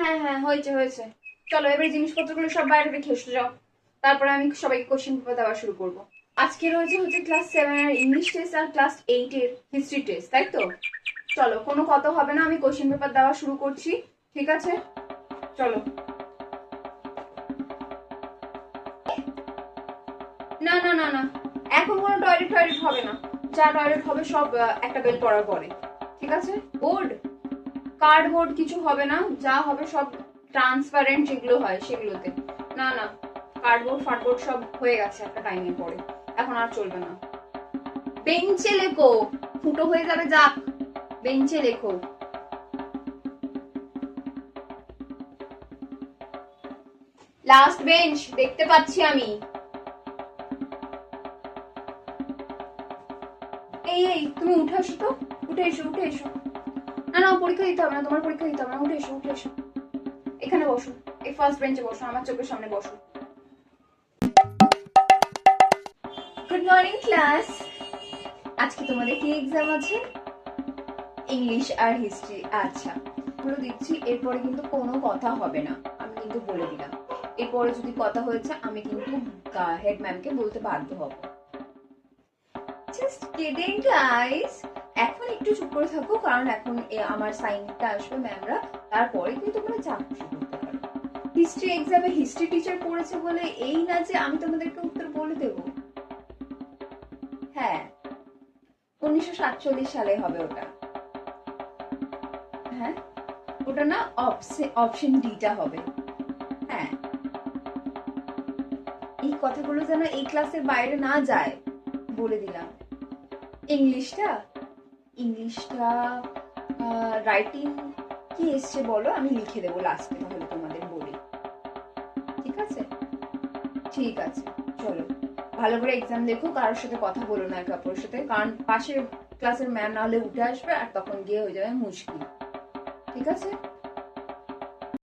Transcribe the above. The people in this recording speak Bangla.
হ্যাঁ হ্যাঁ, হয়েছে হয়েছে। চলো এবার জিনিসপত্রগুলো সব বাইরে রেখে এসে যাও, তারপরে আমি সবাইকে কোশ্চেন পেপার দেওয়া শুরু করবো। আজকে রয়েছে হচ্ছে ক্লাস 7 এর ইংলিশ টেস্ট আর ক্লাস 8 এর হিস্ট্রি টেস্ট, তাই তো? চলো কোনো কথা হবে না, আমি কোশ্চেন পেপার দেওয়া শুরু করছি, ঠিক আছে? চলো। না না না না, এখন কোনো টয়লেট টয়লেট হবে না। যা টয়লেট হবে সব একটা বেল পড়ার পরে, ঠিক আছে? বোর্ড, কার্ডবোর্ড কিছু হবে না, যা হবে সব ট্রান্সপারেন্ট যেগুলো হয় সেগুলোতে। না না, কার্ডবোর্ড ফার্ডবোর্ড সব হয়ে গেছে একটা টাইমের পরে, এখন আর চলবে না। বেঞ্চে লেখো, ফুটো হয়ে যাবে যাক। বেঞ্চে লেখো। লাস্ট বেঞ্চ দেখতে পাচ্ছি আমি। এই এই, তুমি উঠে এসো তো, উঠে এসো উঠে এসো। না না, পরীক্ষা দিতে হবে না, তোমার পরীক্ষা দিতে হবে না, উঠে এসো উঠে এসো। এখানে বসো, এই ফার্স্ট বেঞ্চে বসো, আমার চোখের সামনে বসো। Good morning class. আজকে তোমাদের কি এক্সাম আছে? ইংলিশ আর হিস্ট্রি। আচ্ছা, বলে দিচ্ছি এরপরে কিন্তু কোনো কথা হবে না, আমি কিন্তু বলে দিলাম। এরপরে যদি কথা হয়েছে আমি কিন্তু হেড ম্যামকে বলতে বাধ্য হব। Just kidding guys. এখন একটু চুপ করে থাকো, কারণ এখন আমার সাইনটা আসবে ম্যামরা, তারপরে কিন্তু তোমরা যা খুশি করতে পারো। হিস্ট্রি এক্সামে হিস্ট্রি টিচার পড়েছে বলে এই না যে আমি তোমাদেরকে উত্তর বলে দেব। হ্যাঁ, 1947 সালে হবে ওটা। হ্যাঁ, ওটা না, অপশন ডিটা হবে। হ্যাঁ, এই কথাগুলো যেন এই ক্লাসের বাইরে না যায়, বলে দিলাম। ইংলিশটা, ইংলিশটা রাইটিং কি এসছে বলো, আমি লিখে দেবো লাস্টে তাহলে তোমাদের বলি, ঠিক আছে? ঠিক আছে, চলো ভালো করে এক্সাম দেখো, কারোর সাথে কথা বলো না একে অপরের সাথে, কারণ পাশের ক্লাসের ম্যাম না হলে উঠে আসবে আর তখন গিয়ে হয়ে যাবে মুশকিল, ঠিক আছে?